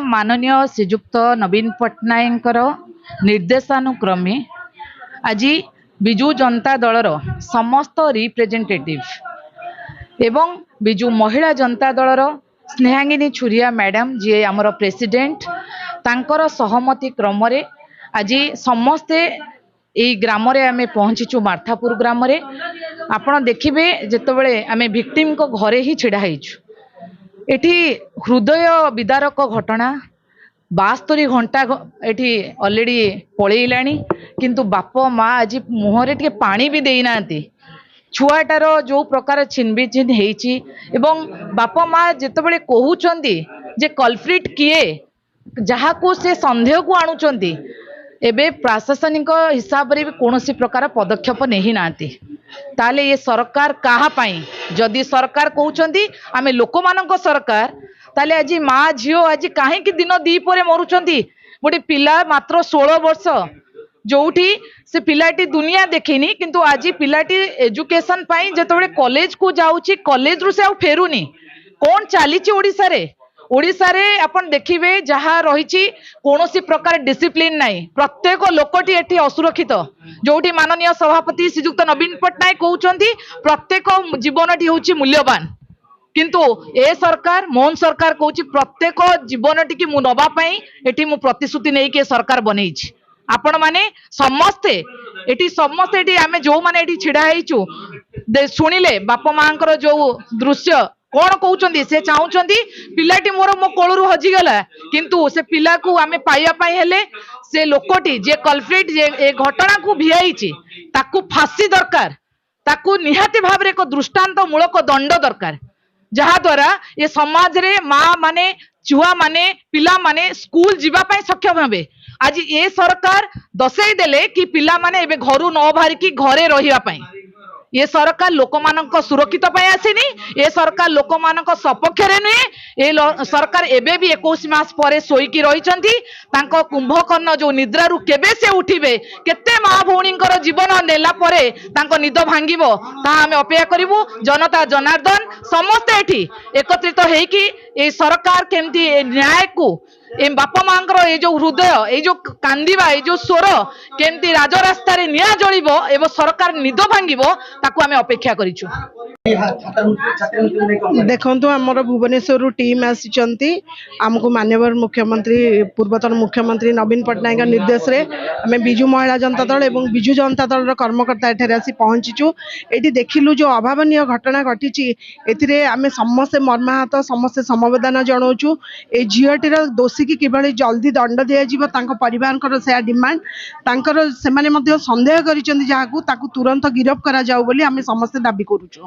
माननीय श्रीजुक्त नवीन पट्टनायक निर्देशानुक्रमे आज विजु जनता दलर समस्त रिप्रेजेंटेटिव एवं विजु महिला जनता दलर स्नेहांगिनी छुरिया मैडम जी आमर प्रेसिडेंट तांकर सहमति क्रम आज समस्ते यही ग्राम आम पहुँचीचु मार्थापुर ग्राम आपण देखिए जितेबले आम विक्टिम को घरे ही छिड़ा एठी हृदय विदारक घटना 72 घंटा एठी ऑलरेडी पलैलानी किंतु बाप माँ आज मुहरे टे पानी भी देना छुआटार जो प्रकार छिनबिछिन होती एवं बाप माँ जितेबले कहते जे कल्प्रिट किए जहाँ को से संदेह को आणुचंती एबे प्रशासनिक हिसाब रे भी कौनसी प्रकार पदक्षेप नहीं नाती ताले ये सरकार कहा पाई जदि सरकार कहउचंती आमे लोकमानक सरकार ताले आज माँ झियो आज कहीं दिन दीपर मरुचंती गोटे पिला मात्र 16 वर्ष जोठी से पिलाटी दुनिया देखिनी किंतु आज पिलाटी एजुकेशन पाई जेतबेले कॉलेज को जाउची कॉलेज रु से आ फेरुनी कौन चली ओडिसा रे ओडिसा रे अपन देखिबे जहाँ रही कौन सी प्रकार डिसिप्लिन नहीं प्रत्येक लोकटी एठी असुरक्षित जोठी माननीय सभापति श्रीजुक्त नवीन पट्टनायक कहउचंती प्रत्येक जीवनटी होची मूल्यवान किंतु ए सरकार मोहन सरकार कहउची प्रत्येक जीवनटी की मु नबा पई एठी मु प्रतिश्रुति नै के सरकार बनेइछि आपण माने समस्ते एठी आमे जो माने एठी छिड़ा हेइछु सुनिले बापा मांकर जो दृश्य कौन कहते से चाहते पिलाटी मोर मो कोलू हजिगला किंतु से पिला को आमे पाइबा पई हेले से लोकटी जे कल्प्रिट जे ए घटना को भिआईची ताकू फांसी दरकार ताकू निहाती भाव रे एक दृष्टांत मूलक दंड दरकार जहा द्वारा ये समाज रे माँ माने छुआ माने पिला माने स्कूल जीवा पई सक्षम हेबे आज ये सरकार दसई देले कि पिला माने एबे घरु न बाहरिकी घरे रहिबा पई ये सरकार लोकमानक सुरक्षित पाई आसीनी ये सरकार लोकमानक सपक्ष रे नुहे ये सरकार एबे भी 21 मास परे सोईकी रहिचंती तांको कुंभकर्ण जो निद्रा रु केबे से उठिबे केते माँ भौणींकर जीवन नेला परे तांको निद भांगिबो ता आमे अपेक्षा करिवु जनता जनार्दन समस्त एठी एकत्रित हेकी ये सरकार केमती न्याय को ए बापा मांकर ये जो हृदय ये जो कांदिबा ये जो स्वर केमती राजरास्ता रे निया जळिबो एवं सरकार निद भांगिबो ताकू आमे अपेक्षा करिछु। देखंतु हमर भुवनेश्वर टीम आसीचंती हमको माननीय मुख्यमंत्री पूर्वतन मुख्यमंत्री नवीन पट्टनायक निर्देश रे हमें बिजु महिला जनता दल एवं बिजु जनता दल कर्मकर्ता एठारे आसी पहुंचीचु एठी देखिलु जो अभावनीय घटना घटीची एथिरे आमे समस्त मर्माहत समस्त समवेदना जणाउछु ए झियटीर दोषी की किभली जल्दी दंड दिया जिवो तांको परिवारकर से डिमांड तांकर से माने मध्ये संदेह करिसेंती जाहाकू ताकू तुरंत गिरफ्त करा जाऊ बोली आमे समस्त दाबी करूछु।